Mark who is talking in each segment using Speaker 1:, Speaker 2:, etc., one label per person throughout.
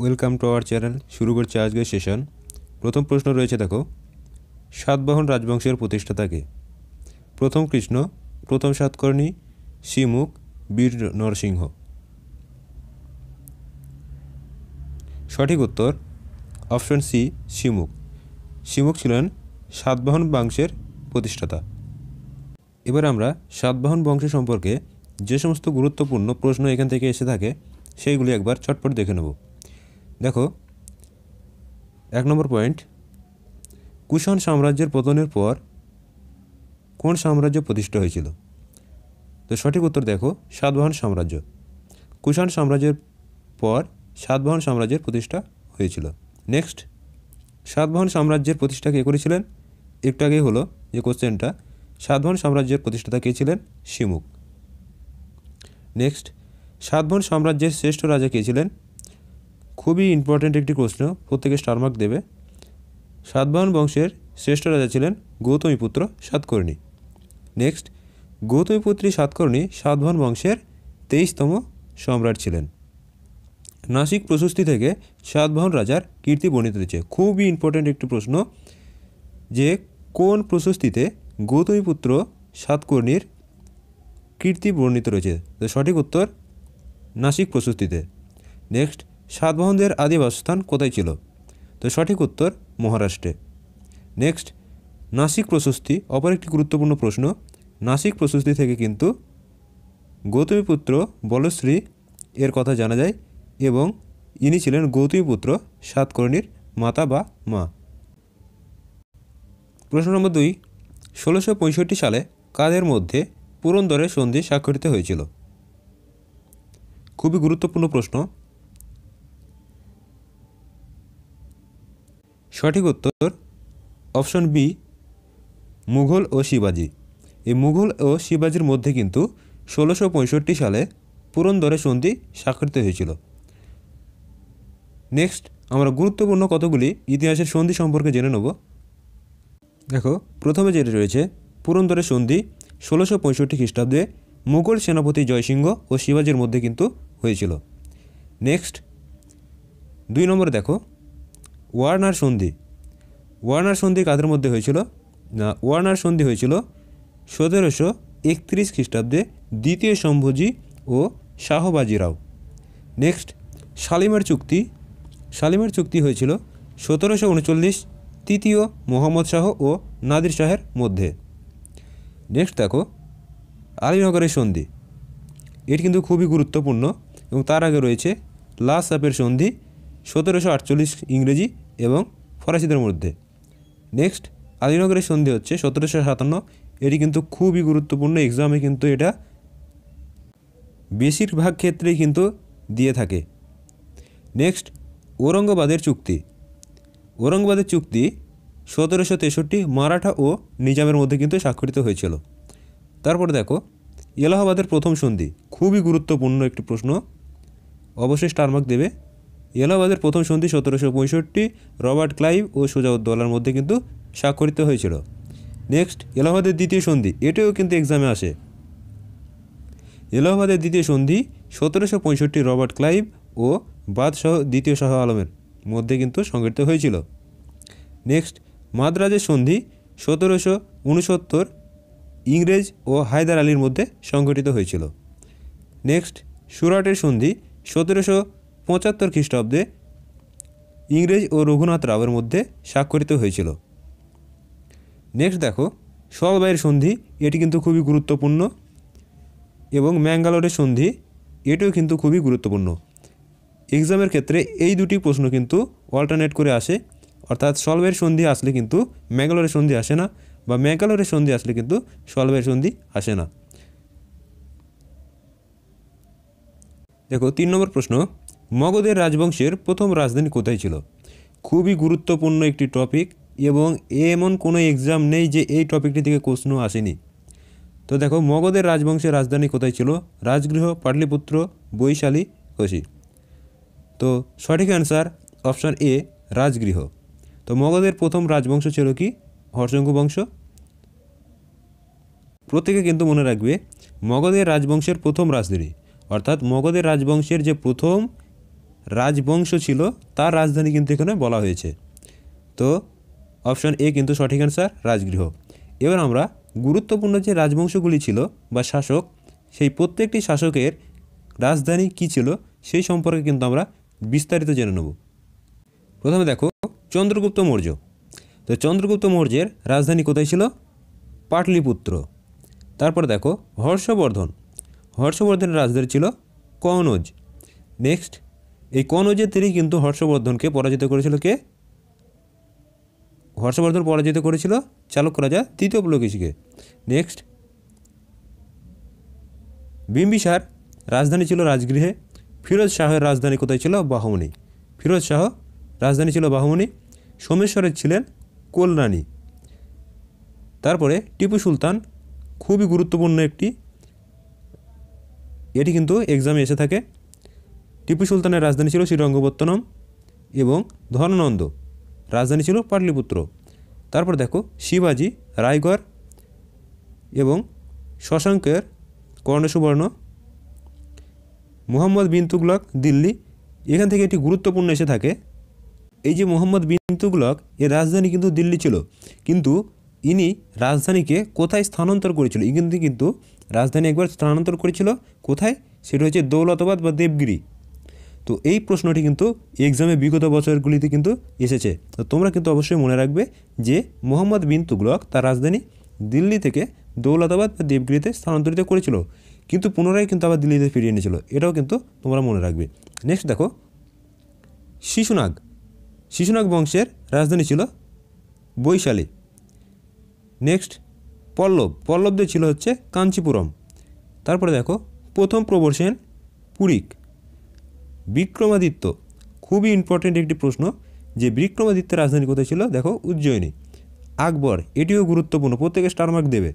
Speaker 1: Welcome to our channel. শুরু করছে আজকের সেশন। প্রথম প্রশ্ন রয়েছে, দেখো, সাতবাহন রাজবংশের প্রতিষ্ঠাতা কে? প্রথম কৃষ্ণ, প্রথম সাতকর্ণী, শিমুখ, বীর নরসিংহ। সঠিক উত্তর অপশন সি, শিমুখ। শিমুখ ছিলেন সাতবাহন বংশের প্রতিষ্ঠাতা। এবার আমরা সাতবাহন বংশ সম্পর্কে যে সমস্ত গুরুত্বপূর্ণ প্রশ্ন এখান থেকে এসে থাকে সেইগুলি একবার চটপট দেখে নেব। দেখো, 1 নম্বর পয়েন্ট, কুষাণ সাম্রাজ্যের পতনের পর কোন সাম্রাজ্য প্রতিষ্ঠা হয়েছিল? তো সঠিক উত্তর দেখো, সাতবাহন সাম্রাজ্য। কুষাণ সাম্রাজ্যের পর সাতবাহন সাম্রাজ্যের প্রতিষ্ঠা হয়েছিল। নেক্সট, সাতবাহন সাম্রাজ্যের প্রতিষ্ঠা কে করেছিলেন? একটু আগেই হলো যে কোশ্চেনটা, সাতবাহন সাম্রাজ্যের প্রতিষ্ঠাতা কে ছিলেন? শিমুখ। নেক্সট, সাতবাহন সাম্রাজ্যের শ্রেষ্ঠ রাজা কে ছিলেন? খুবই ইম্পর্ট্যান্ট একটি প্রশ্ন, প্রত্যেকে স্টার মার্ক দেবে। সাতবাহন বংশের শ্রেষ্ঠ রাজা ছিলেন গৌতমীপুত্র সাতকর্ণী। নেক্সট, গৌতমীপুত্রী সাতকর্ণী সাতবাহন বংশের 23তম সম্রাট ছিলেন। নাসিক প্রশস্তি থেকে সাতবাহন রাজার কীর্তি বর্ণিত রয়েছে। খুবই ইম্পর্ট্যান্ট একটি প্রশ্ন, যে কোন প্রশস্তিতে গৌতমীপুত্র সাতকর্ণীর কীর্তি বর্ণিত রয়েছে? তো সঠিক উত্তর নাসিক প্রশস্তিতে। নেক্সট, সাতবাহনদের আদি বাসস্থান কোথায় ছিল? তো সঠিক উত্তর মহারাষ্ট্রে। নেক্সট, নাসিক প্রশস্তি অপর একটি গুরুত্বপূর্ণ প্রশ্ন। নাসিক প্রশস্তি থেকে কিন্তু গৌতমীপুত্র বলশ্রী এর কথা জানা যায় এবং ইনি ছিলেন গৌতমীপুত্র সাতকর্ণীর মাতা বা মা। প্রশ্ন নম্বর 2, 1665 সালে কাদের মধ্যে পুরন্দরের সন্ধি স্বাক্ষরিত হয়েছিল? খুবই গুরুত্বপূর্ণ প্রশ্ন। সঠিক উত্তর অপশন বি, মুঘল ও শিবাজি। এই মুঘল ও শিবাজির মধ্যে কিন্তু 1665 সালে পুরন্দরের সন্ধি স্বাক্ষরিত হয়েছিল। নেক্সট, আমরা গুরুত্বপূর্ণ কতগুলি ইতিহাসের সন্ধি সম্পর্কে জেনে নেব। দেখো, প্রথমে যেটা রয়েছে, পুরন্দরের সন্ধি 1665 খ্রিস্টাব্দে মুঘল সেনাপতি জয়সিংহ ও শিবাজির মধ্যে কিন্তু হয়েছিল। নেক্সট, 2 নম্বরে দেখো, ওয়ার্নার সন্ধি। ওয়ার্নার সন্ধি কাদের মধ্যে হয়েছিল? না, ওয়ার্নার সন্ধি হয়েছিল 1731 খ্রিস্টাব্দে দ্বিতীয় সম্ভাজি ও শাহবাজিরাও। নেক্সট, শালিমার চুক্তি। শালিমার চুক্তি হয়েছিল 1739 তৃতীয় মোহাম্মদ শাহ ও নাদির শাহের মধ্যে। নেক্সট দেখো, আলীনগরের সন্ধি। এটি কিন্তু খুবই গুরুত্বপূর্ণ এবং তার আগে রয়েছে লা সাপের সন্ধি 1748 ইংরেজি এবং ফরাসিদের মধ্যে। নেক্সট, আলীনগরের সন্ধি হচ্ছে 1757। এটি কিন্তু খুবই গুরুত্বপূর্ণ, এক্সামে কিন্তু এটা বেশিরভাগ ক্ষেত্রেই কিন্তু দিয়ে থাকে। নেক্সট, ঔরঙ্গাবাদের চুক্তি। ঔরঙ্গাবাদের চুক্তি 1763 মারাঠা ও নিজামের মধ্যে কিন্তু স্বাক্ষরিত হয়েছিল। তারপর দেখো, এলাহাবাদের প্রথম সন্ধি। খুবই গুরুত্বপূর্ণ একটি প্রশ্ন, অবশ্যই স্টার মার্ক দেবে। এলাহাবাদের প্রথম সন্ধি 1765 রবার্ট ক্লাইভ ও সুজাউদ্দৌলার মধ্যে কিন্তু স্বাক্ষরিত হয়েছিল। নেক্সট, এলাহাবাদের দ্বিতীয় সন্ধি। এটাও কিন্তু এক্সামে আসে। এলাহাবাদের দ্বিতীয় সন্ধি 1765 রবার্ট ক্লাইভ ও বাদশাহ দ্বিতীয় শাহ আলমের মধ্যে কিন্তু সংঘটিত হয়েছিল। নেক্সট, মাদ্রাজের সন্ধি 1769 ইংরেজ ও হায়দার আলীর মধ্যে সংঘটিত হয়েছিল। নেক্সট, সুরাটের সন্ধি 1775 খ্রিস্টাব্দে ইংরেজ ও রঘুনাথ রাওয়ের মধ্যে স্বাক্ষরিত হয়েছিল। নেক্সট দেখো, সলবাইয়ের সন্ধি। এটি কিন্তু খুবই গুরুত্বপূর্ণ এবং ম্যাঙ্গালোরের সন্ধি, এটিও কিন্তু খুবই গুরুত্বপূর্ণ। এক্সামের ক্ষেত্রে এই দুটি প্রশ্ন কিন্তু অল্টারনেট করে আসে, অর্থাৎ সলবাইয়ের সন্ধি আসলে কিন্তু ম্যাঙ্গালোরের সন্ধি আসে না, বা ম্যাঙ্গালোরের সন্ধি আসলে কিন্তু সলবাইয়ের সন্ধি আসে না। দেখো, 3 নম্বর প্রশ্ন, মগধের রাজবংশের প্রথম রাজধানী কোথায় ছিল? খুবই গুরুত্বপূর্ণ একটি টপিক এবং এমন কোনো এক্সাম নেই যে এই টপিকটি থেকে প্রশ্ন আসেনি। তো দেখো, মগধের রাজবংশের রাজধানী কোথায় ছিল? রাজগৃহ, পাটলিপুত্র, বৈশালী, কোশি। তো সঠিক অ্যান্সার অপশান এ, রাজগৃহ। তো মগধের প্রথম রাজবংশ ছিল কি? হর্ষঙ্গ বংশ। প্রত্যেকে কিন্তু মনে রাখবে, মগধের রাজবংশের প্রথম রাজধানী, অর্থাৎ মগধের রাজবংশের যে প্রথম রাজবংশ ছিল তার রাজধানী কিন্তু এখানে বলা হয়েছে। তো অপশন এ কিন্তু সঠিক অ্যান্সার, রাজগৃহ। এবার আমরা গুরুত্বপূর্ণ যে রাজবংশগুলি ছিল বা শাসক, সেই প্রত্যেকটি শাসকের রাজধানী কী ছিল সেই সম্পর্কে কিন্তু আমরা বিস্তারিত জেনে নেব। প্রথমে দেখো চন্দ্রগুপ্ত মৌর্য। তো চন্দ্রগুপ্ত মৌর্যের রাজধানী কোথায় ছিল? পাটলিপুত্র। তারপরে দেখো হর্ষবর্ধন। হর্ষবর্ধনের রাজধানী ছিল কনৌজ। নেক্সট, এই কনৌজের তীরেই কিন্তু হর্ষবর্ধনকে পরাজিত করেছিল কে? হর্ষবর্ধন পরাজিত করেছিল চালুক্য রাজা তৃতীয় পুলকেশীকে। নেক্সট, বিম্বিসার রাজধানী ছিল রাজগৃহে। ফিরোজ শাহের রাজধানী কোথায় ছিল? বাহমনি। ফিরোজ শাহ রাজধানী ছিল বাহমনি। সোমেশ্বরের ছিলেন কল্যাণী। তারপরে টিপু সুলতান, খুবই গুরুত্বপূর্ণ এটি কিন্তু এক্সামে এসে থাকে। টিপু সুলতানের রাজধানী ছিল শ্রীরঙ্গপত্তনম এবং ধননন্দ রাজধানী ছিল পাটলিপুত্র। তারপর দেখো শিবাজি রায়গড় এবং শশাঙ্কের কর্ণসুবর্ণ। মুহাম্মদ বিন তুগলক দিল্লি, এখান থেকে এটি গুরুত্বপূর্ণ এসে থাকে। এই যে মুহাম্মদ বিন তুগলক, এর রাজধানী কিন্তু দিল্লি ছিল, কিন্তু ইনি রাজধানীকে কোথায় স্থানান্তর করেছিল? কিন্তু রাজধানী একবার স্থানান্তর করেছিল কোথায়? সেটা হচ্ছে দৌলতাবাদ বা দেবগিরি। তো এই প্রশ্নটি কিন্তু এক্সামে বিগত বছরগুলিতে কিন্তু এসেছে। তো তোমরা কিন্তু অবশ্যই মনে রাখবে যে মুহাম্মদ বিন তুগলক তার রাজধানী দিল্লি থেকে দৌলতাবাদ বা দেবগিরিতে স্থানান্তরিত করেছিল, কিন্তু পুনরায় কিন্তু আবার দিল্লিতে ফিরিয়ে এনেছিল। এটাও কিন্তু তোমরা মনে রাখবে। নেক্সট দেখো শিশুনাগ। শিশুনাগ বংশের রাজধানী ছিল বৈশালী। নেক্সট পল্লব। পল্লবদের ছিল হচ্ছে কাঞ্চিপুরম। তারপরে দেখো প্রথম প্রবর সেন পুরীক। বিক্রমাদিত্য, খুবই ইম্পর্টেন্ট একটি প্রশ্ন যে বিক্রমাদিত্যের রাজধানী কোথায় ছিল? দেখো উজ্জয়িনী। আকবর, এটিও গুরুত্বপূর্ণ, প্রত্যেকে স্টার মার্ক দেবে।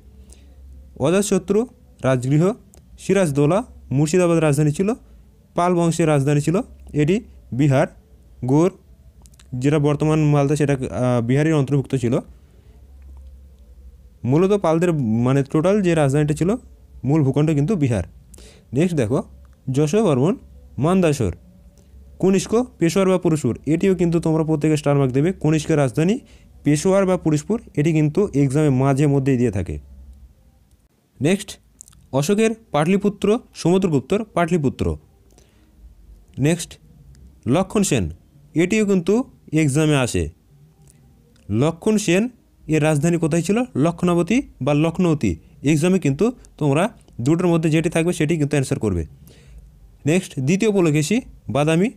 Speaker 1: অজাতশত্রু রাজগৃহ। সিরাজদৌলা মুর্শিদাবাদ রাজধানী ছিল। পাল বংশের রাজধানী ছিল এটি বিহার। গৌড়, যেটা বর্তমান মালদা, সেটা বিহারের অন্তর্ভুক্ত ছিল। মূলত পালদের মানে টোটাল যে রাজধানীটা ছিল, মূল ভূখণ্ড কিন্তু বিহার। নেক্সট দেখো যশোবর্মন মান্দাসর। কনিষ্ক পেশোয়ার বা পুরুষপুর, এটিও কিন্তু তোমরা প্রত্যেকে স্টার মার্ক দেবে। কনিষ্কের রাজধানী পেশোয়ার বা পুরুষপুর, এটি কিন্তু এক্সামে মাঝে মধ্যেই দিয়ে থাকে। নেক্সট অশোকের পাটলিপুত্র, সমুদ্রগুপ্তর পাটলিপুত্র। নেক্সট লক্ষণ সেন, এটিও কিন্তু এক্সামে আসে। লক্ষণ সেন এর রাজধানী কোথায় ছিল? লক্ষ্ণাবতী বা লক্ষ্ণৌতি। এক্সামে কিন্তু তোমরা দুটোর মধ্যে যেটি থাকবে সেটি কিন্তু অ্যান্সার করবে। নেক্সট দ্বিতীয় পুলকেশী বাদামি।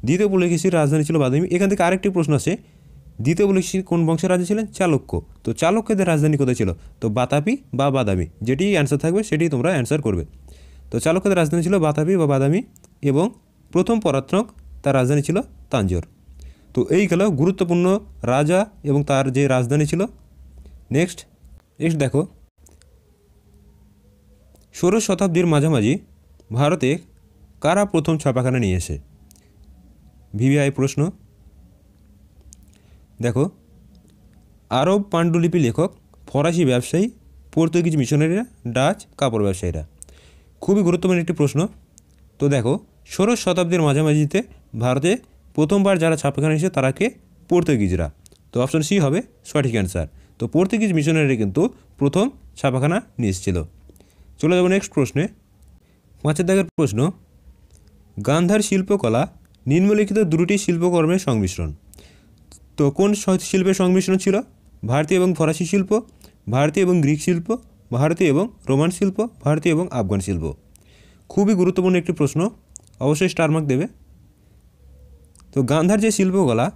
Speaker 1: দ্বিতীয় পুলকেশীর রাজধানী ছিল বাদামি। এখান থেকে আরেকটি প্রশ্ন আছে, দ্বিতীয় পুলকেশী কোন বংশের রাজা ছিলেন? চালুক্য। তো চালুক্যদের রাজধানী কোথায় ছিল? তো বাতাপি বা বাদামি, যেটি অ্যান্সার থাকবে সেটি তোমরা অ্যান্সার করবে। তো চালুক্যদের রাজধানী ছিল বাতাপি বা বাদামি এবং প্রথম পরাত্মক তার রাজধানী ছিল তাঞ্জোর। তো এই গেল গুরুত্বপূর্ণ রাজা এবং তার যে রাজধানী ছিল। নেক্সট দেখো ষোড়শ শতাব্দীর মাঝামাঝি ভারতে কারা প্রথম ছাপাখানা নিয়ে এসে? ভিভিআই প্রশ্ন। দেখো আরব পাণ্ডুলিপি লেখক, ফরাসি ব্যবসায়ী, পর্তুগিজ মিশনারিরা, ডাচ কাপড় ব্যবসায়ীরা। খুবই গুরুত্বপূর্ণ একটি প্রশ্ন। তো দেখো ষোড়শ শতাব্দীর মাঝামাঝিতে ভারতে প্রথমবার যারা ছাপাখানা এসেছে তারা কে? পর্তুগিজরা। তো অপশন সি হবে সঠিক অ্যান্সার। তো পর্তুগিজ মিশনারি কিন্তু প্রথম ছাপাখানা নিয়ে এসেছিল। চলে যাব নেক্সট প্রশ্নে। 5 দাগের প্রশ্ন, গান্ধার শিল্পকলা নিম্নলিখিত দুটি শিল্পকর্মের সংমিশ্রণ। তো কোন শিল্পের সংমিশ্রণ ছিল? ভারতীয় এবং ফরাসি শিল্প, ভারতীয় এবং গ্রিক শিল্প, ভারতীয় এবং রোমান শিল্প, ভারতীয় এবং আফগান শিল্প। খুবই গুরুত্বপূর্ণ একটি প্রশ্ন, অবশ্যই স্টার মার্ক দেবে। তো গান্ধার যে শিল্পকলা,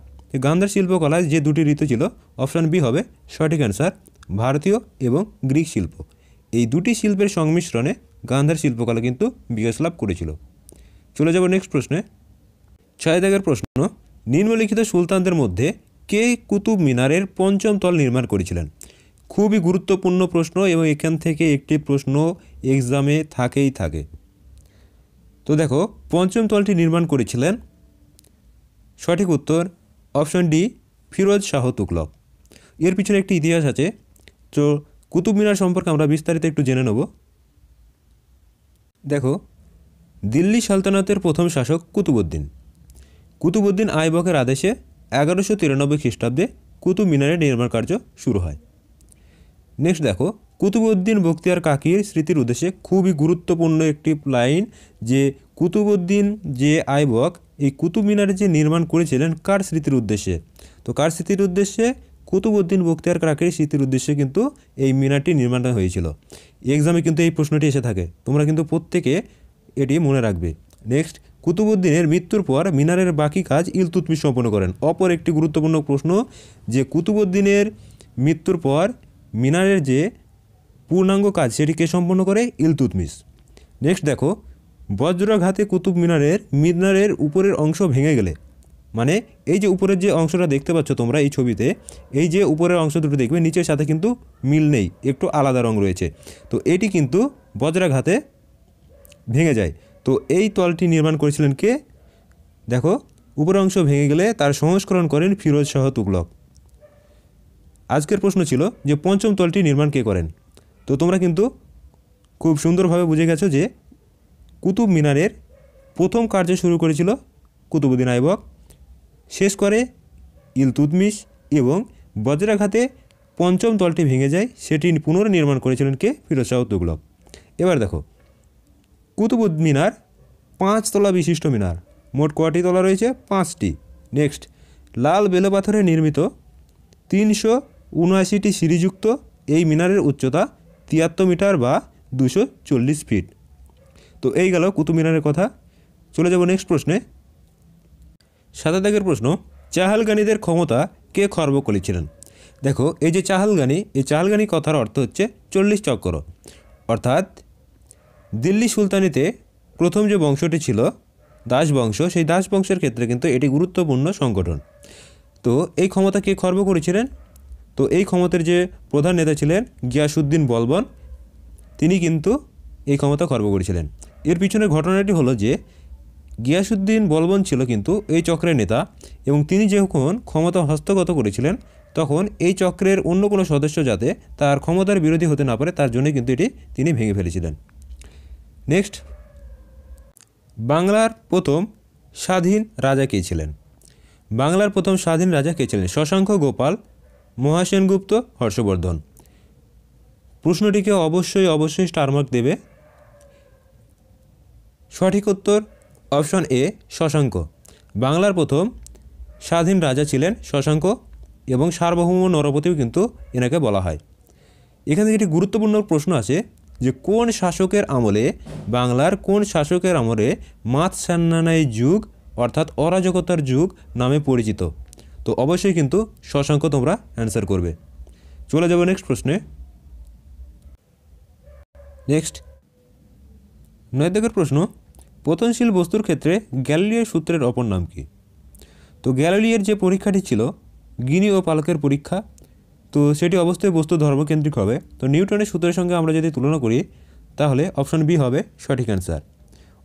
Speaker 1: গান্ধার শিল্পকলায় যে দুটি ঋতু ছিল, অপশান বি হবে সঠিক অ্যান্সার, ভারতীয় এবং গ্রিক শিল্প। এই দুটি শিল্পের সংমিশ্রণে গান্ধার শিল্পকলা কিন্তু বিকাশ লাভ করেছিল। চলে যাব নেক্সট প্রশ্নে। 6 দাগের প্রশ্ন, নিম্নলিখিত সুলতানদের মধ্যে কে কুতুব মিনারের পঞ্চম তল নির্মাণ করেছিলেন? খুবই গুরুত্বপূর্ণ প্রশ্ন এবং এখান থেকে একটি প্রশ্ন এক্সামে থাকে। তো দেখো পঞ্চম তলটি নির্মাণ করেছিলেন, সঠিক উত্তর অপশন ডি ফিরোজ শাহ তুগলক। এর পিছনে একটি ইতিহাস আছে। তো কুতুব মিনার সম্পর্কে আমরা বিস্তারিত একটু জেনে নেব। দেখো দিল্লি সালতানাতের প্রথম শাসক কুতুবউদ্দিন। কুতুবউদ্দিন আইবকের আদেশে 1193 খ্রিস্টাব্দে কুতুব মিনারের নির্মাণ কার্য শুরু হয়। নেক্সট দেখো, কুতুবউদ্দিন বখতিয়ার কাকির স্মৃতির উদ্দেশ্যে খুবই গুরুত্বপূর্ণ একটি লাইন, যে কুতুবউদ্দিন যে আইবক এই কুতুব মিনারের যে নির্মাণ করেছিলেন কার স্মৃতির উদ্দেশ্যে? তো কার স্মৃতির উদ্দেশ্যে? কুতুবউদ্দিন বখতিয়ার কাকির স্মৃতির উদ্দেশ্যে কিন্তু এই মিনারটি নির্মাণ হয়েছিল। এক্সামে কিন্তু এই প্রশ্নটি এসে থাকে, তোমরা কিন্তু প্রত্যেকে এটি মনে রাখবে। নেক্সট, কুতুবউদ্দিনের মৃত্যুর পর মিনারের বাকি কাজ ইলতুৎমিশ সম্পন্ন করেন। অপর একটি গুরুত্বপূর্ণ প্রশ্ন, যে কুতুবউদ্দিনের মৃত্যুর পর মিনারের যে পূর্ণাঙ্গ কাজ সেটি কে সম্পন্ন করে? ইলতুৎমিশ। নেক্সট দেখো, বজ্রাঘাতে কুতুব মিনারের উপরের অংশ ভেঙে গেলে, মানে এই যে উপরের যে অংশটা দেখতে পাচ্ছ তোমরা এই ছবিতে, এই যে উপরের অংশ দুটো দেখবে নিচের সাথে কিন্তু মিল নেই, একটু আলাদা রং রয়েছে। তো এটি কিন্তু বজ্রাঘাতে ভেঙে যায়। তো এই তলটি নির্মাণ করেছিলেন কে? দেখো, উপরের অংশ ভেঙে গেলে তার সংস্করণ করেন ফিরোজ শাহ তুগলক। আজকের প্রশ্ন ছিল যে পঞ্চম তলটি নির্মাণ কে করেন? তো তোমরা কিন্তু খুব সুন্দরভাবে বুঝে গেছো যে কুতুব মিনারের প্রথম কার্য শুরু করেছিল কুতুবউদ্দিন আইবক, শেষ করে ইলতুৎমিশ, এবং বজ্রাঘাতে পঞ্চম তলটি ভেঙে যায়, সেটি পুনর্নির্মাণ করেছিলেন কে? ফিরোজ শাহ তুগলক। এবার দেখো, কুতুব মিনার 5 তলা বিশিষ্ট মিনার, মোট কয়টি তলা রয়েছে? 5টি। নেক্সট, লাল বেলেপাথরে নির্মিত 379টি সিঁড়িযুক্ত এই মিনারের উচ্চতা 73 মিটার বা 240 ফিট। তো এই গেল কুতুব মিনারের কথা। চলে যাব নেক্সট প্রশ্নে। 7 দাগের প্রশ্ন, চাহালগানিদের ক্ষমতা কে খর্ব করেছিলেন? দেখো, এই যে চাহালগানি, এই চাহালগানি কথার অর্থ হচ্ছে 40 চক্র, অর্থাৎ দিল্লি সুলতানিতে প্রথম যে বংশটি ছিল দাস বংশ, সেই দাস বংশের ক্ষেত্রে কিন্তু এটি গুরুত্বপূর্ণ সংগঠন। তো এই ক্ষমতা কে খর্ব করেছিলেন? তো এই ক্ষমতার যে প্রধান নেতা ছিলেন গিয়াসউদ্দিন বলবন, তিনি কিন্তু এই ক্ষমতা খর্ব করেছিলেন। এর পিছনে ঘটনাটি হলো যে গিয়াসউদ্দিন বলবন ছিল কিন্তু এই চক্রের নেতা, এবং তিনি যখন ক্ষমতা হস্তগত করেছিলেন তখন এই চক্রের অন্য কোনো সদস্য যাতে তার ক্ষমতার বিরোধী হতে না পারে তার জন্য কিন্তু এটি তিনি ভেঙে ফেলেছিলেন। নেক্সট, বাংলার প্রথম স্বাধীন রাজা কে ছিলেন? বাংলার প্রথম স্বাধীন রাজা কে ছিলেন? শশাঙ্ক, গোপাল, মহাসেনগুপ্ত, হর্ষবর্ধন। প্রশ্নটিকে অবশ্যই স্টার মার্ক দেবে। সঠিক উত্তর অপশন এ, শশাঙ্ক। বাংলার প্রথম স্বাধীন রাজা ছিলেন শশাঙ্ক, এবং সার্বভৌম নরপতিও কিন্তু এনাকে বলা হয়। এখান থেকে একটি গুরুত্বপূর্ণ প্রশ্ন আছে যে কোন শাসকের আমলে, বাংলার কোন শাসকের আমলে মাৎসান্যায় যুগ অর্থাৎ অরাজকতার যুগ নামে পরিচিত? তো অবশ্যই কিন্তু শশাঙ্ক তোমরা অ্যান্সার করবে। চলে যাব নেক্সট প্রশ্নে। নেক্সট 9 দাগের প্রশ্ন, পতনশীল বস্তুর ক্ষেত্রে গ্যালিলিও সূত্রের অপর নাম কি? তো গ্যালিলিওর যে পরীক্ষাটি ছিল গিনি ও পালকের পরীক্ষা, তো সেটি অবশ্যই বস্তু ধর্মকেন্দ্রিক হবে। তো নিউটনের সূত্রের সঙ্গে আমরা যদি তুলনা করি তাহলে অপশন বি হবে সঠিক অ্যান্সার।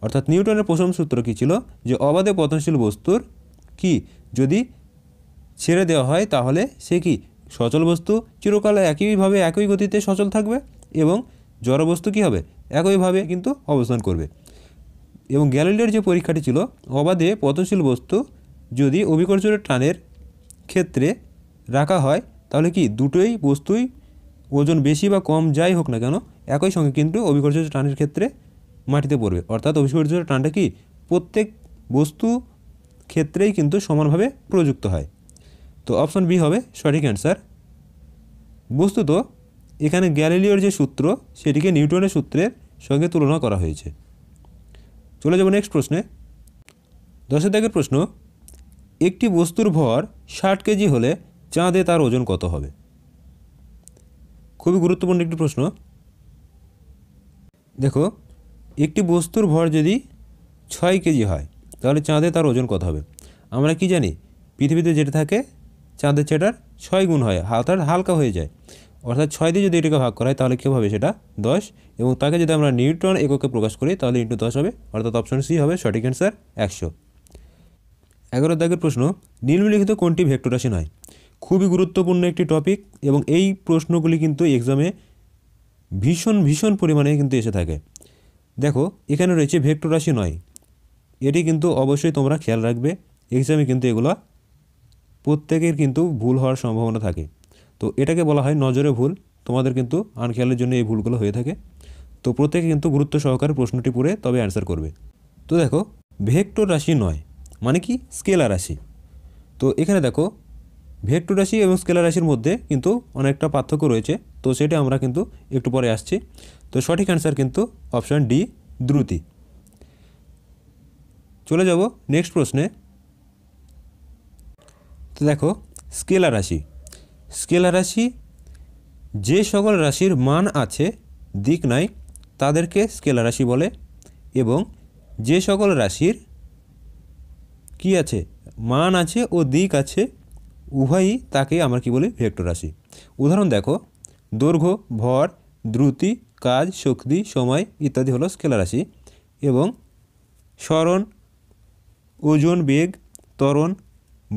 Speaker 1: অর্থাৎ নিউটনের প্রথম সূত্র কী ছিল? যে অবাধে পতনশীল বস্তুর কি যদি ছেড়ে দেওয়া হয় তাহলে সে কি সচল বস্তু চিরকাল একইভাবে একই গতিতে সচল থাকবে, এবং জড়বস্তু কী হবে? একইভাবে কিন্তু অবস্থান করবে। এবং গ্যালিলিওর যে পরীক্ষাটি ছিল অবাধে পতনশীল বস্তু যদি অভিকর্ষের টানের ক্ষেত্রে রাখা হয় তাহলে কি দুটোই বস্তুই ওজন বেশি বা কম যাই হোক না কেন একই সঙ্গে কিন্তু অভিকর্ষের টানের ক্ষেত্রে মাটিতে পড়বে। অর্থাৎ অভিকর্ষের টানটা কি প্রত্যেক বস্তু ক্ষেত্রেই কিন্তু সমানভাবে প্রযুক্ত হয়। তো অপশন বি হবে সঠিক অ্যান্সার। বস্তুত এখানে গ্যালিলিওর যে সূত্র সেটিকে নিউটনের সূত্রের সঙ্গে তুলনা করা হয়েছে। চলে যাব নেক্সট প্রশ্নে। 10 দাগের প্রশ্ন, একটি বস্তুর ভর 60 কেজি হলে চাঁদে তার ওজন কত হবে? খুবই গুরুত্বপূর্ণ একটি প্রশ্ন। দেখো, একটি বস্তুর ভর যদি 6 কেজি হয় তাহলে চাঁদে তার ওজন কত হবে? আমরা কি জানি পৃথিবীতে যেটা থাকে চাঁদের সেটার 6 গুণ হয়, অর্থাৎ হালকা হয়ে যায়। অর্থাৎ 6 দিয়ে যদি এটাকে ভাগ করা হয় তাহলে কী হবে? সেটা 10, এবং তাকে যদি আমরা নিউটন এককে প্রকাশ করি তাহলে ইন্টু 10 হবে, অর্থাৎ অপশন সি হবে সঠিক অ্যান্সার 100। 11 দাগের প্রশ্ন, নিম্নলিখিত কোনটি ভেক্টর রাশি নয়? খুবই গুরুত্বপূর্ণ একটি টপিক, এবং এই প্রশ্নগুলি কিন্তু এক্সামে ভীষণ পরিমাণে কিন্তু এসে থাকে। দেখো এখানে রয়েছে ভেক্টর রাশি 9, এটি কিন্তু অবশ্যই তোমরা খেয়াল রাখবে, এক্সামে কিন্তু এগুলো প্রত্যেকের কিন্তু ভুল হওয়ার সম্ভাবনা থাকে। তো এটাকে বলা হয় নজরে ভুল, তোমাদের কিন্তু আনখেয়ালের জন্য এই ভুলগুলো হয়ে থাকে। তো প্রত্যেকে কিন্তু গুরুত্ব সহকারে প্রশ্নটি পড়ে তবে অ্যান্সার করবে। তো দেখো ভেক্টর রাশি 9 মানে কি স্কেলার রাশি। তো এখানে দেখো ভেক্টর রাশি এবং স্কেলার রাশির মধ্যে কিন্তু অনেকটা পার্থক্য রয়েছে, তো সেটা আমরা কিন্তু একটু পরে আসছি। তো সঠিক অ্যান্সার কিন্তু অপশান ডি, দ্রুতি। চলে যাব নেক্সট প্রশ্নে। তো দেখো স্কেলার রাশি, স্কেলার রাশি যে সকল রাশির মান আছে দিক নাই তাদেরকে স্কেলার রাশি বলে, এবং যে সকল রাশির কি আছে মান আছে ও দিক আছে উভয়ই তাকে আমরা কি বলি ভেক্টর রাশি। উদাহরণ দেখো দৈর্ঘ্য, ভর, দ্রুতি, কাজ, শক্তি, সময় ইত্যাদি হলো স্কেলার রাশি, এবং সরণ, ওজন, বেগ, ত্বরণ,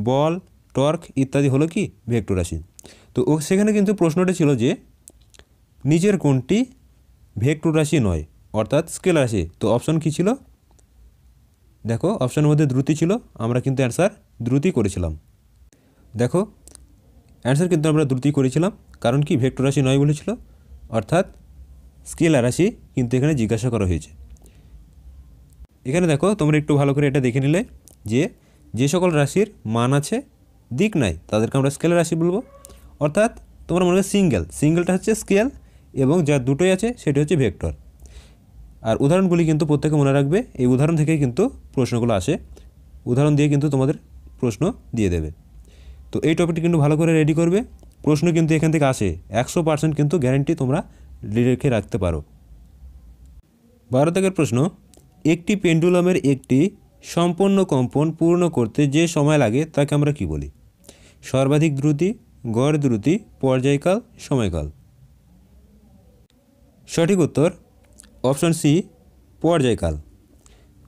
Speaker 1: বল, টর্ক ইত্যাদি হলো কি ভেক্টর রাশি। তো সেখানে কিন্তু প্রশ্নটা ছিল যে নিচের কোনটি ভেক্টর রাশি নয়, অর্থাৎ স্কেলার রাশি। তো অপশন কি ছিল? দেখো অপশনের মধ্যে দ্রুতি ছিল, আমরা কিন্তু অ্যান্সার দ্রুতি করেছিলাম। দেখো অ্যান্সার কিন্তু আমরা দ্রুতি করেছিলাম, কারণ কি ভেক্টর রাশি নয় বলেছিল, অর্থাৎ স্কেলার রাশি কিন্তু এখানে জিজ্ঞাসা করা হয়েছে। এখানে দেখো তোমরা একটু ভালো করে এটা দেখে নিলে যে যে সকল রাশির মান আছে দিক নাই তাদেরকে আমরা স্কেলার রাশি বলবো, অর্থাৎ তোমরা মনে হয় সিঙ্গেলটা হচ্ছে স্কেল এবং যা দুটোই আছে সেটা হচ্ছে ভেক্টর। আর উদাহরণগুলি কিন্তু প্রত্যেকে মনে রাখবে, এই উদাহরণ থেকেই কিন্তু প্রশ্নগুলো আসে, উদাহরণ দিয়ে কিন্তু তোমাদের প্রশ্ন দিয়ে দেবে। তো এই টপিকটি কিন্তু ভালো করে রেডি করবে, প্রশ্ন কিন্তু এখান থেকে আসে 100% কিন্তু গ্যারান্টি তোমরা রেখে রাখতে পারো। 12 দাগের প্রশ্ন, একটি পেন্ডুলামের একটি সম্পূর্ণ কম্পন পূর্ণ করতে যে সময় লাগে তাকে আমরা কি বলি? সর্বাধিক দ্রুতি, গড় দ্রুতি, পর্যায়কাল, সময়কাল। সঠিক উত্তর অপশন সি, পর্যায়কাল।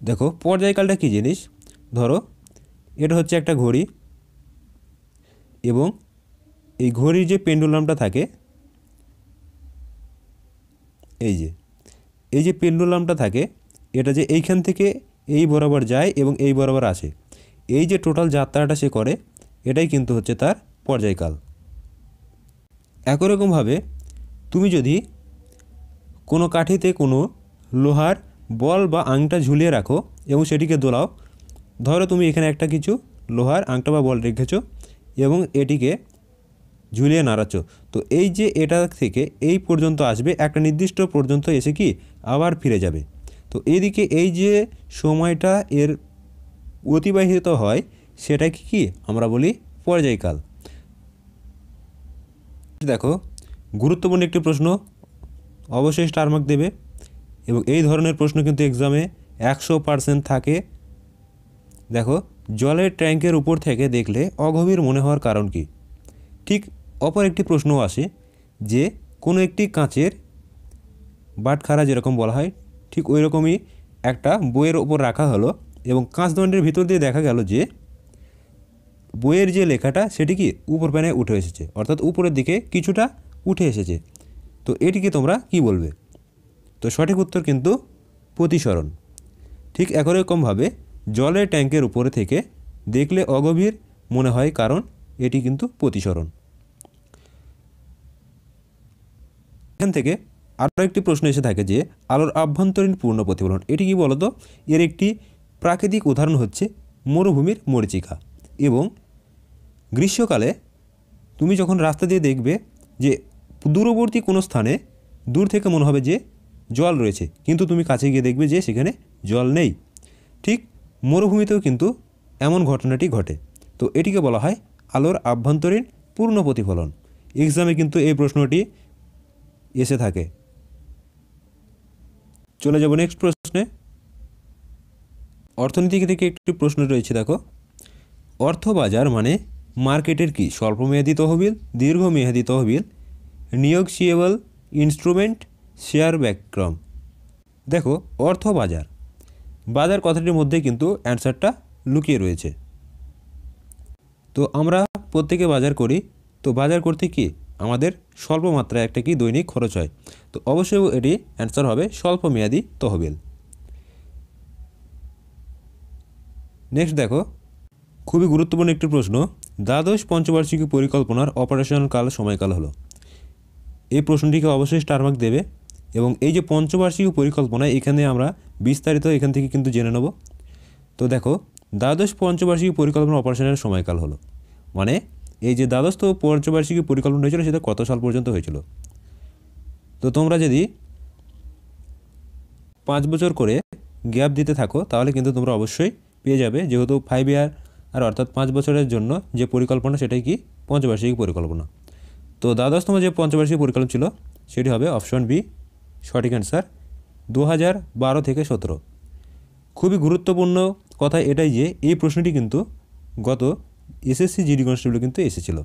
Speaker 1: দেখো পর্যায়কালটা কী জিনিস, ধরো এটা হচ্ছে একটা ঘড়ি, এবং এই ঘড়ির যে পেন্ডুলামটা থাকে, এই যে পেন্ডুলামটা থাকে এটা যে এইখান থেকে এই বরাবর যায় এবং এই বরাবর আসে, এই যে টোটাল যাত্রাটা সে করে এটাই কিন্তু হচ্ছে তার পর্যায়কাল। একই রকমভাবে তুমি যদি কোনো কাঠিতে কোনো লোহার বল বা আংটা ঝুলিয়ে রাখো এবং সেটিকে দোলাও, ধরো তুমি এখানে একটা কিছু লোহার আংটা বা বল রেখেছো এবং এটিকে ঝুলিয়ে নাড়াচ্ছ, তো এই যে এটা থেকে এই পর্যন্ত আসবে, একটা নির্দিষ্ট পর্যন্ত এসে কি আবার ফিরে যাবে। তো এইদিকে এই যে সময়টা এর অতিবাহিত হয় সেটাকে কি আমরা বলি পর্যায়কাল। দেখো গুরুত্বপূর্ণ একটি প্রশ্ন, অবশ্যই স্টার মার্ক দেবে, এবং এই ধরনের প্রশ্ন কিন্তু এক্সামে 100% থাকে। দেখো জলের ট্যাঙ্কের উপর থেকে দেখলে অগভীর মনে হওয়ার কারণ কি? ঠিক অপর একটি প্রশ্নও আসে যে কোনো একটি কাঁচের বাটখারা যেরকম বলা হয় ঠিক ওই রকমই একটা বইয়ের ওপর রাখা হলো এবং কাঁচদণ্ডের ভিতর দিয়ে দেখা গেল যে বইয়ের যে লেখাটা সেটি কি উপর প্যানে উঠে এসেছে, অর্থাৎ উপরের দিকে কিছুটা উঠে এসেছে। তো এটিকে তোমরা কি বলবে? তো সঠিক উত্তর কিন্তু প্রতিসরণ। ঠিক একই রকমভাবে জলের ট্যাঙ্কের উপরে থেকে দেখলে অগভীর মনে হয় কারণ এটি কিন্তু প্রতিসরণ। এখান থেকে আরও একটি প্রশ্ন এসে থাকে যে আলোর আভ্যন্তরীণ পূর্ণ প্রতিফলন এটি কি বলতো? এর একটি প্রাকৃতিক উদাহরণ হচ্ছে মরুভূমির মরীচিকা, এবং গ্রীষ্মকালে তুমি যখন রাস্তা দিয়ে দেখবে যে দূরবর্তী কোনো স্থানে দূর থেকে মনে হবে যে জল রয়েছে, কিন্তু তুমি কাছে গিয়ে দেখবে যে সেখানে জল নেই। ঠিক মরুভূমিতেও কিন্তু এমন ঘটনাটি ঘটে। তো এটিকে বলা হয় আলোর আভ্যন্তরীণ পূর্ণ প্রতিফলন। এক্সামে কিন্তু এই প্রশ্নটি এসে থাকে। চলে যাব নেক্সট প্রশ্নে। অর্থনীতি থেকে একটি প্রশ্ন রয়েছে, দেখো অর্থবাজার মানে মার্কেটের কি? স্বল্পমেয়াদী তহবিল, দীর্ঘমেয়াদী তহবিল, নিয়োগশীল ইনস্ট্রুমেন্ট, শেয়ার ব্যাকগ্রাম। দেখো অর্থবাজার, বাজার কথাটির মধ্যে কিন্তু অ্যান্সারটা লুকিয়ে রয়েছে। তো আমরা প্রত্যেকে বাজার করি, তো বাজার করতে কি আমাদের স্বল্প মাত্রায় একটা কি দৈনিক খরচ হয়। তো অবশ্যই এটি অ্যান্সার হবে স্বল্পমেয়াদী তহবিল। নেক্সট দেখো, খুবই গুরুত্বপূর্ণ একটি প্রশ্ন, দ্বাদশ পঞ্চবার্ষিকী পরিকল্পনার অপারেশনাল কাল সময়কাল হলো। এই প্রশ্নটিকে অবশ্যই স্টার মার্ক দেবে। এবং এই যে পঞ্চবার্ষিকী পরিকল্পনা, এখানে আমরা বিস্তারিত এখান থেকে কিন্তু জেনে নেব। তো দেখো, দ্বাদশ পঞ্চবার্ষিকী পরিকল্পনা অপারেশনের সময়কাল হলো, মানে এই যে দ্বাদশ পঞ্চবার্ষিকী পরিকল্পনা হয়েছিল সেটা কত সাল পর্যন্ত হয়েছিল। তো তোমরা যদি 5 বছর করে গ্যাপ দিতে থাকো তাহলে কিন্তু তোমরা অবশ্যই পেয়ে যাবে, যেহেতু 5 ইয়ার আর অর্থাৎ 5 বছরের জন্য যে পরিকল্পনা সেটাই কি পঞ্চবার্ষিকী পরিকল্পনা। তো দ্বাদশতম যে পঞ্চবার্ষিকী পরিকল্পনা ছিল সেটি হবে অপশন বি, সঠিক অ্যান্সার 2012 থেকে 17। খুবই গুরুত্বপূর্ণ কথা এটাই যে এই প্রশ্নটি কিন্তু গত এসএসসি জিডি কনস্টেবল কিন্তু এসেছিল,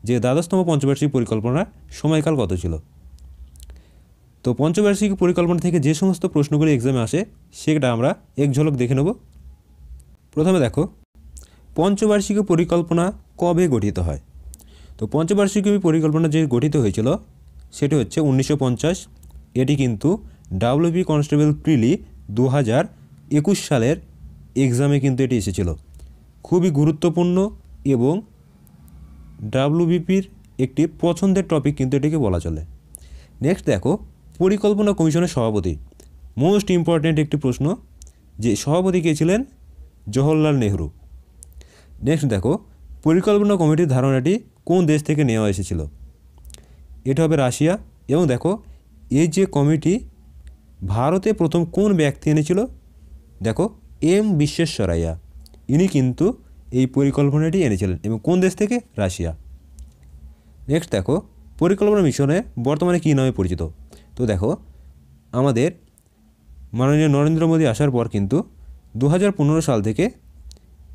Speaker 1: যে দ্বাদশতম পঞ্চবার্ষিকী পরিকল্পনার সময়কাল কত ছিল। তো পঞ্চবার্ষিকী পরিকল্পনা থেকে যে সমস্ত প্রশ্নগুলি এক্সামে আসে সেটা আমরা এক ঝলক দেখে নেব। প্রথমে দেখো, পঞ্চবার্ষিকী পরিকল্পনা কবে গঠিত হয়। তো পঞ্চবার্ষিকী পরিকল্পনা যে গঠিত হয়েছিল সেটি হচ্ছে 1950। এটি কিন্তু ডাব্লিউবি কনস্টেবল প্রিলি 2021 সালের এক্সামে কিন্তু এটি এসেছিল। খুবই গুরুত্বপূর্ণ এবং ডাব্লিউবিপির একটি পছন্দের টপিক কিন্তু এটিকে বলা চলে। নেক্সট দেখো, পরিকল্পনা কমিশনের সভাপতি, মোস্ট ইম্পর্ট্যান্ট একটি প্রশ্ন, যে সভাপতি কে ছিলেন, জওহরলাল নেহরু। নেক্সট দেখো, পরিকল্পনা কমিটির ধারণাটি কোন দেশ থেকে নেওয়া এসেছিল, এটা হবে রাশিয়া। এবং দেখো, এই যে কমিটি ভারতে প্রথম কোন ব্যক্তি এনেছিল, দেখো এম বিশ্বেশ্বরাইয়া, ইনি কিন্তু এই পরিকল্পনাটি এনেছিলেন এবং কোন দেশ থেকে, রাশিয়া। নেক্সট দেখো, পরিকল্পনা মিশনে বর্তমানে কী নামে পরিচিত। তো দেখো, আমাদের মাননীয় নরেন্দ্র মোদী আসার পর কিন্তু 2015 সাল থেকে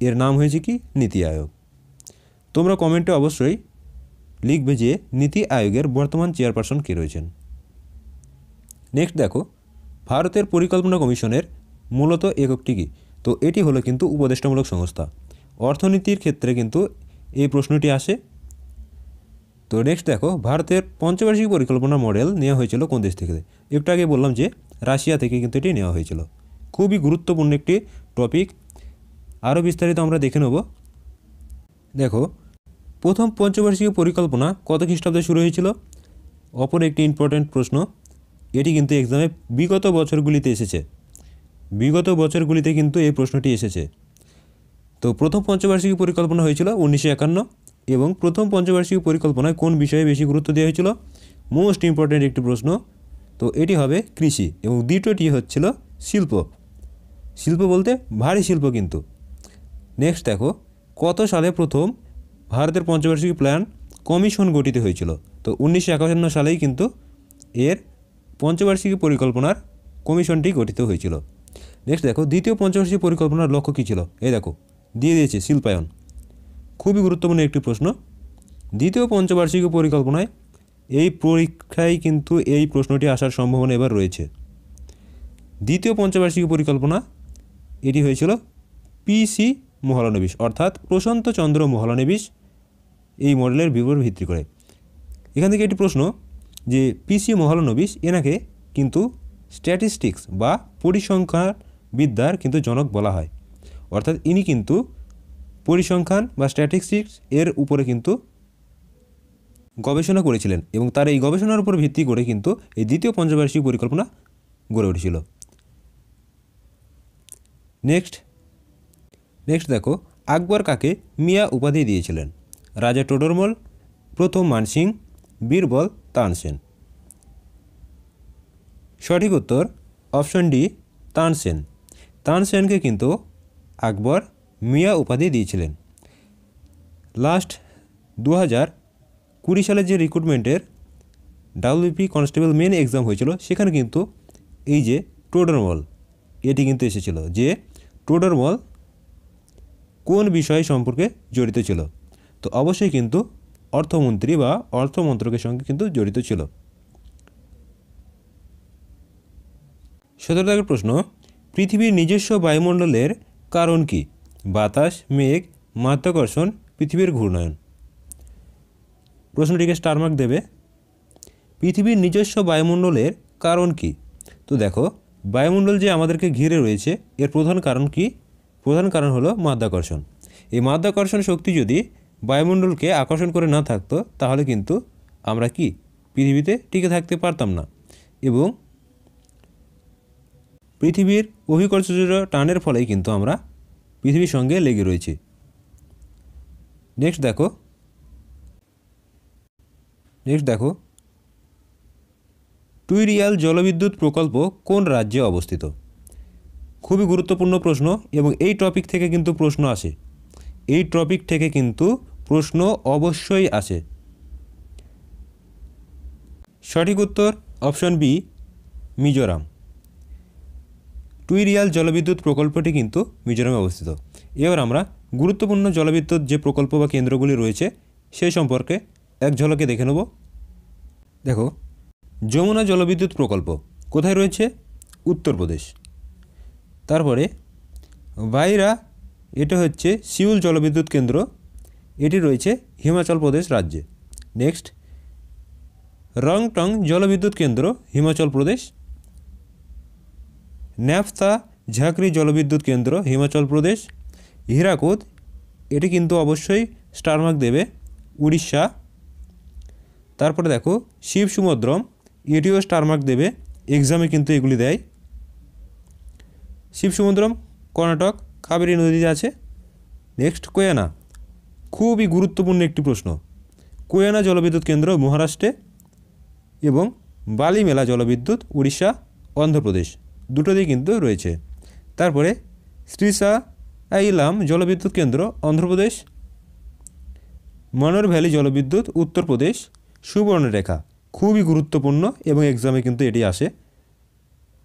Speaker 1: এর নাম হয়েছে কি, নীতি আয়োগ। তোমরা কমেন্টে অবশ্যই লিখবে যে নীতি আয়োগের বর্তমান চেয়ারপারসন কে রয়েছেন। নেক্সট দেখো, ভারতের পরিকল্পনা কমিশনের মূলত এককটি কী। তো এটি হলো কিন্তু উপদেষ্টামূলক সংস্থা। অর্থনীতির ক্ষেত্রে কিন্তু এই প্রশ্নটি আসে। তো নেক্সট দেখো, ভারতের পঞ্চবার্ষিকী পরিকল্পনা মডেল নেওয়া হয়েছিল কোন দেশ থেকে। একটু আগে বললাম যে রাশিয়া থেকে কিন্তু এটি নেওয়া হয়েছিল। খুবই গুরুত্বপূর্ণ একটি টপিক, আরও বিস্তারিত আমরা দেখে নেব। দেখো, প্রথম পঞ্চবার্ষিকী পরিকল্পনা কত খ্রিস্টাব্দে শুরু হয়েছিল, অপর একটি ইম্পর্ট্যান্ট প্রশ্ন। এটি কিন্তু এক্সামে বিগত বছরগুলিতে এসেছে, বিগত বছরগুলিতে কিন্তু এই প্রশ্নটি এসেছে। তো প্রথম পঞ্চবার্ষিকী পরিকল্পনা হয়েছিল 1951 এবং প্রথম পঞ্চবার্ষিকী পরিকল্পনায় কোন বিষয়ে বেশি গুরুত্ব দেওয়া হয়েছিল, মোস্ট ইম্পর্ট্যান্ট একটি প্রশ্ন। তো এটি হবে কৃষি এবং দ্বিতীয়টি হচ্ছিল শিল্প, শিল্প বলতে ভারী শিল্প কিন্তু। নেক্সট দেখো, কত সালে প্রথম ভারতের পঞ্চবার্ষিকী প্ল্যান কমিশন গঠিত হয়েছিল। তো 1951 সালেই কিন্তু এর পঞ্চবার্ষিকী পরিকল্পনার কমিশনটি গঠিত হয়েছিল। নেক্সট দেখো, দ্বিতীয় পঞ্চবার্ষিকী পরিকল্পনার লক্ষ্য কী ছিল, এই দেখো দিয়ে দিয়েছে শিল্পায়ন। খুবই গুরুত্বপূর্ণ একটি প্রশ্ন। দ্বিতীয় পঞ্চবার্ষিকী পরিকল্পনায় এই পরীক্ষায় কিন্তু এই প্রশ্নটি আসার সম্ভাবনা এবার রয়েছে। দ্বিতীয় পঞ্চবার্ষিকী পরিকল্পনা এটি হয়েছিল পিসি মহলানবিশ, অর্থাৎ প্রশান্ত চন্দ্র মহলানবিশ এই মডেলের উপর ভিত্তি করে। এখান থেকে একটি প্রশ্ন, যে পিসি মহলানবিশ এনাকে কিন্তু স্ট্যাটিস্টিক্স বা পরিসংখ্যান বিদ্যার কিন্তু জনক বলা হয়, অর্থাৎ ইনি কিন্তু পরিসংখ্যান বা স্ট্যাটিস্টিক্স এর উপরে কিন্তু গবেষণা করেছিলেন এবং তার এই গবেষণার উপর ভিত্তি করে কিন্তু এই দ্বিতীয় পঞ্চবার্ষিকী পরিকল্পনা গড়ে উঠেছিল। নেক্সট দেখো, আকবর কাকে মিয়া উপাধি দিয়েছিলেন, রাজা টোডরমল, প্রথম মানসিং, বীরবল, তানসেন। সঠিক উত্তর অপশন ডি, তানসেন। তানসেনকে কিন্তু আকবর মিয়া উপাধি দিয়েছিলেন। লাস্ট 2020 সালে যে রিক্রুটমেন্টের ডাব্লিউপি কনস্টেবল মেন এক্সাম হয়েছিল সেখানে কিন্তু এই যে টোডরমল এটি কিন্তু এসেছিল, যে টোডরমল কোন বিষয় সম্পর্কে জড়িত ছিল। তো অবশ্যই কিন্তু অর্থমন্ত্রী বা অর্থ মন্ত্রকের সঙ্গে কিন্তু জড়িত ছিল। 17 প্রশ্ন, পৃথিবীর নিজস্ব বায়ুমণ্ডলের কারণ কি, বাতাস, মেঘ, মাধ্যাকর্ষণ, পৃথিবীর ঘূর্ণায়ন। প্রশ্নটিকে স্টার মার্ক দেবে। পৃথিবীর নিজস্ব বায়ুমণ্ডলের কারণ কি? তো দেখো, বায়ুমণ্ডল যে আমাদেরকে ঘিরে রয়েছে এর প্রধান কারণ কি? প্রধান কারণ হলো মাধ্যাকর্ষণ। এই মাধ্যাকর্ষণ শক্তি যদি বায়ুমণ্ডলকে আকর্ষণ করে না থাকতো তাহলে কিন্তু আমরা কি পৃথিবীতে টিকে থাকতে পারতাম না, এবং পৃথিবীর অভিকর্ষজ টানের ফলেই কিন্তু আমরা পৃথিবীর সঙ্গে লেগে রয়েছি। নেক্সট দেখো টুইরিয়াল জলবিদ্যুৎ প্রকল্প কোন রাজ্যে অবস্থিত? খুবই গুরুত্বপূর্ণ প্রশ্ন, এবং এই টপিক থেকে কিন্তু প্রশ্ন আসে। এই টপিক থেকে কিন্তু প্রশ্ন অবশ্যই আসে। সঠিক উত্তর অপশন বি, মিজোরাম। টুইরিয়াল জলবিদ্যুৎ প্রকল্পটি কিন্তু মিজোরামে অবস্থিত। এবার আমরা গুরুত্বপূর্ণ জলবিদ্যুৎ যে প্রকল্প বা কেন্দ্রগুলি রয়েছে সেই সম্পর্কে এক ঝলকে দেখে নেব। দেখো, যমুনা জলবিদ্যুৎ প্রকল্প কোথায় রয়েছে? উত্তরপ্রদেশ। তারপরে বাইরা, এটা হচ্ছে সিউল জলবিদ্যুৎ কেন্দ্র, এটি রয়েছে হিমাচল প্রদেশ রাজ্যে। নেক্সট, রংটং জলবিদ্যুৎ কেন্দ্র, হিমাচল প্রদেশ। ন্যাফতা ঝাঁকরি জলবিদ্যুৎ কেন্দ্র, হিমাচল প্রদেশ। হীরাকুদ, এটি কিন্তু অবশ্যই স্টার মার্ক দেবে, উড়িষ্যা। তারপরে দেখো শিব সমুদ্রম, এটিও স্টার মার্ক দেবে, এক্সামে কিন্তু এগুলি দেয়। শিব সমুদ্রম কর্ণাটক, কাবেরী নদীতে আছে। নেক্সট, কোয়ানা, খুবই গুরুত্বপূর্ণ একটি প্রশ্ন। কোয়ানা জলবিদ্যুৎ কেন্দ্র মহারাষ্ট্রে, এবং বালিমেলা জলবিদ্যুৎ উড়িষ্যা, অন্ধ্রপ্রদেশ, দুটোতেই কিন্তু রয়েছে। তারপরে শ্রীসা আইলাম জলবিদ্যুৎ কেন্দ্র, অন্ধ্রপ্রদেশ। মনোর ভ্যালি জলবিদ্যুৎ, উত্তরপ্রদেশ। সুবর্ণরেখা, খুবই গুরুত্বপূর্ণ এবং এক্সামে কিন্তু এটি আসে।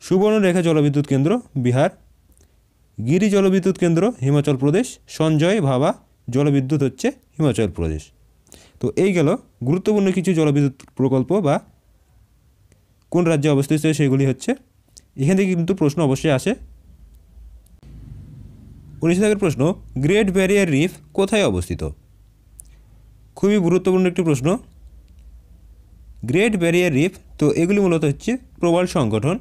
Speaker 1: সুবর্ণরেখা জলবিদ্যুৎ কেন্দ্র, বিহার। গিরি জলবিদ্যুৎ কেন্দ্র, হিমাচল প্রদেশ। সঞ্জয় ভাবা জলবিদ্যুৎ হচ্ছে হিমাচল প্রদেশ। তো এই গেল গুরুত্বপূর্ণ কিছু জলবিদ্যুৎ প্রকল্প বা কোন রাজ্যে অবস্থিত সেগুলি হচ্ছে। এখান থেকে কিন্তু প্রশ্ন অবশ্যই আসে। 19 দাগের প্রশ্ন, গ্রেট ব্যারিয়ার রিফ কোথায় অবস্থিত? খুবই গুরুত্বপূর্ণ একটি প্রশ্ন। গ্রেট ব্যারিয়ার রিফ, তো এগুলি মূলত হচ্ছে প্রবাল সংগঠন।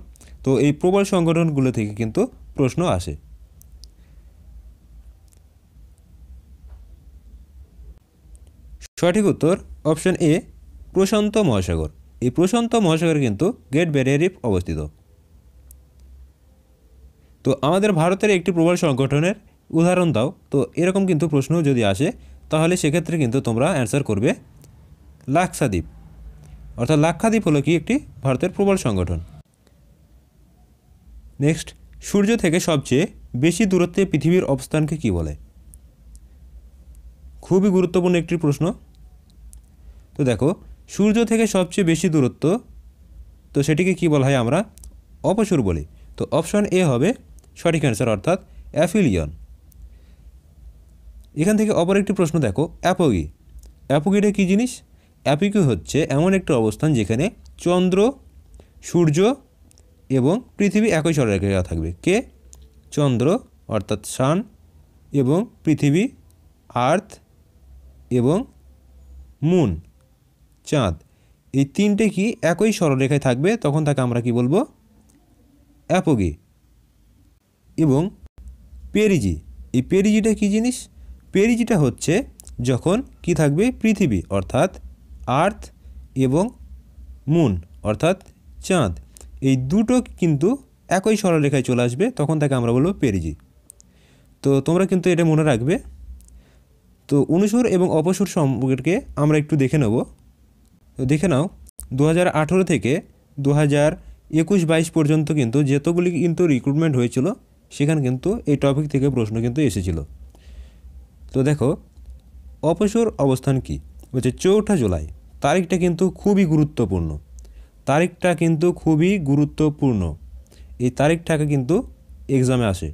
Speaker 1: তো এই প্রবাল সংগঠনগুলো থেকে কিন্তু প্রশ্ন আসে। সঠিক উত্তর অপশন এ, প্রশান্ত মহাসাগর। এই প্রশান্ত মহাসাগরে কিন্তু গ্রেট ব্যারিয়ার রিফ অবস্থিত। তো আমাদের ভারতের একটি প্রবাল সংগঠনের উদাহরণ দাও। তো এরকম কিন্তু প্রশ্ন যদি আসে তাহলে সেক্ষেত্রে কিন্তু তোমরা অ্যান্সার করবে লাক্ষাদ্বীপ। অর্থাৎ লাক্ষাদ্বীপ হলো কি একটি ভারতের প্রবাল সংগঠন। নেক্সট, সূর্য থেকে সবচেয়ে বেশি দূরত্বে পৃথিবীর অবস্থানকে কি বলে? খুবই গুরুত্বপূর্ণ একটি প্রশ্ন। তো দেখো, সূর্য থেকে সবচেয়ে বেশি দূরত্ব, তো সেটিকে কি বলা হয়? আমরা অপসূর বলি। তো অপশন এ হবে সঠিক অ্যান্সার, অর্থাৎ অ্যাফিলিয়ন। এখান থেকে অপর একটি প্রশ্ন দেখো, অ্যাপোগি। অ্যাপোগিটা কী জিনিস? অ্যাপোগি হচ্ছে এমন একটি অবস্থান যেখানে চন্দ্র, সূর্য এবং পৃথিবী একই সরলরেখায় থাকবে। কে? চন্দ্র অর্থাৎ সান, এবং পৃথিবী আর্থ, এবং মুন চাঁদ, এই তিনটে কি একই সরলরেখায় থাকবে, তখন তাকে আমরা কি বলবো? অ্যাপোগি। এবং পেরিজি, এই পেরিজিটা কী জিনিস? পেরিজিটা হচ্ছে যখন কি থাকবে? পৃথিবী অর্থাৎ আর্থ এবং মুন অর্থাৎ চাঁদ, এই দুটো কিন্তু একই সরলরেখায় চলে আসবে, তখন তাকে আমরা বলবো পেরিজি। তো তোমরা কিন্তু এটা মনে রাখবে। তো অনুসুর এবং অপসুর সম্পর্কে আমরা একটু দেখে নেব। তো দেখে নাও, 2018 থেকে 2021-22 পর্যন্ত কিন্তু যতগুলি কিন্তু রিক্রুটমেন্ট হয়েছিল সেখানে কিন্তু এই টপিক থেকে প্রশ্ন কিন্তু এসেছিল। তো দেখো, অপসুর অবস্থান কি বলছে? 4 জুলাই, তারিখটা কিন্তু খুবই গুরুত্বপূর্ণ। তারিখটা কিন্তু খুবই গুরুত্বপূর্ণ। এই তারিখটাকে কিন্তু এক্সামে আসে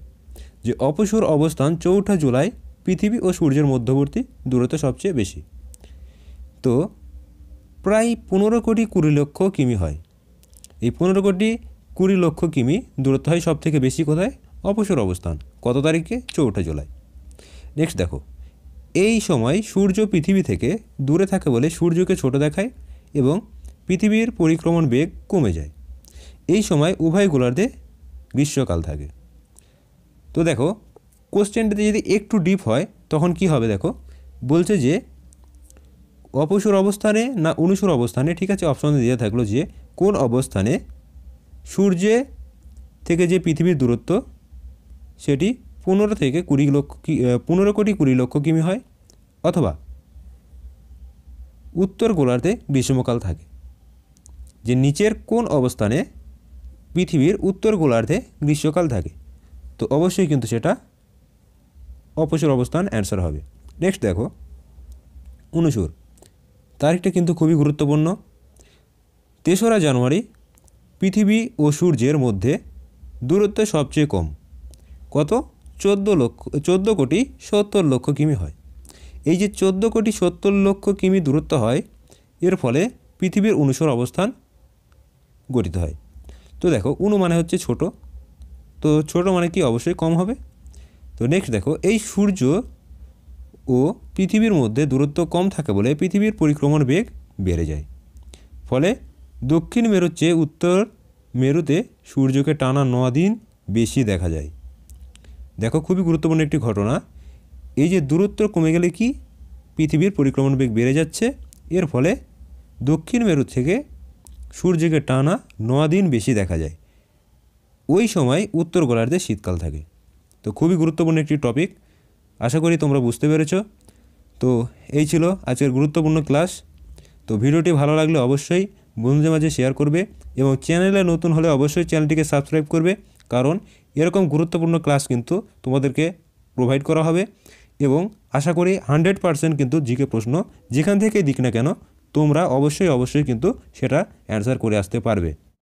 Speaker 1: যে অপসুর অবস্থান 4 জুলাই, পৃথিবী ও সূর্যের মধ্যবর্তী দূরত্ব সবচেয়ে বেশি। তো প্রায় 15,20,00,000 কিমি হয়। এই 15,20,00,000 কিমি দূরত্ব হয় সব থেকে বেশি কোথায়? অপসুর অবস্থান। কত তারিখে? 4 জুলাই। নেক্সট দেখো, এই সময় সূর্য পৃথিবী থেকে দূরে থাকে বলে সূর্যকে ছোট দেখায় এবং পৃথিবীর পরিক্রমণ বেগ কমে যায়। এই সময় উভয় গোলার্ধে গ্রীষ্মকাল থাকে। তো দেখো কোশ্চেনটাতে যদি একটু ডিপ হয় তখন কি হবে, দেখো বলছে যে অপসর অবস্থানে না অনুসর অবস্থানে, ঠিক আছে, অপশন দেওয়া থাকলো যে কোন অবস্থানে সূর্যে থেকে যে পৃথিবীর দূরত্ব সেটি 15 কোটি 20 লক্ষ কিমি হয়, অথবা উত্তর গোলার্ধে গ্রীষ্মকাল থাকে। যে নিচের কোন অবস্থানে পৃথিবীর উত্তর গোলার্ধে গ্রীষ্মকাল থাকে, তো অবশ্যই কিন্তু সেটা অপসর অবস্থান অ্যান্সার হবে। নেক্সট দেখো 19 তারিখটা কিন্তু খুবই গুরুত্বপূর্ণ। 3রা জানুয়ারি পৃথিবী ও সূর্যের মধ্যে দূরত্ব সবচেয়ে কম, কত? 14 কোটি 70 লক্ষ কিমি হয়। এই যে 14 কোটি 70 লক্ষ কিমি দূরত্ব হয়, এর ফলে পৃথিবীর অনুসর অবস্থান গঠিত হয়। তো দেখো মানে হচ্ছে ছোট, তো ছোট মানে কি অবশ্যই কম হবে। তো নেক্সট দেখো এই সূর্য ও পৃথিবীর মধ্যে দূরত্ব কম থাকে বলে পৃথিবীর পরিক্রমণ বেগ বেড়ে যায়, ফলে দক্ষিণ মেরুর চেয়ে উত্তর মেরুতে সূর্যকে টানা 9 দিন বেশি দেখা যায়। দেখো খুবই গুরুত্বপূর্ণ একটি ঘটনা, এই যে দূরত্ব কমে গেলে কি পৃথিবীর পরিক্রমণ বেগ বেড়ে যাচ্ছে, এর ফলে দক্ষিণ মেরু থেকে সূর্যকে টানা 9 দিন বেশি দেখা যায়। ওই সময় উত্তর গোলার্ধে শীতকাল থাকে। তো খুবই গুরুত্বপূর্ণ একটি টপিক, আশা করি তোমরা বুঝতে পেরেছ। তো এই ছিল আজকের গুরুত্বপূর্ণ ক্লাস। তো ভিডিওটি ভালো লাগলে অবশ্যই বন্ধুদের মাঝে শেয়ার করবে এবং চ্যানেলে নতুন হলে অবশ্যই চ্যানেলটিকে সাবস্ক্রাইব করবে, কারণ এরকম গুরুত্বপূর্ণ ক্লাস কিন্তু তোমাদেরকে প্রোভাইড করা হবে এবং আশা করি 100% কিন্তু জিকে প্রশ্ন যেখান থেকেই দিক না কেন তোমরা অবশ্যই কিন্তু সেটা অ্যান্সার করে আসতে পারবে।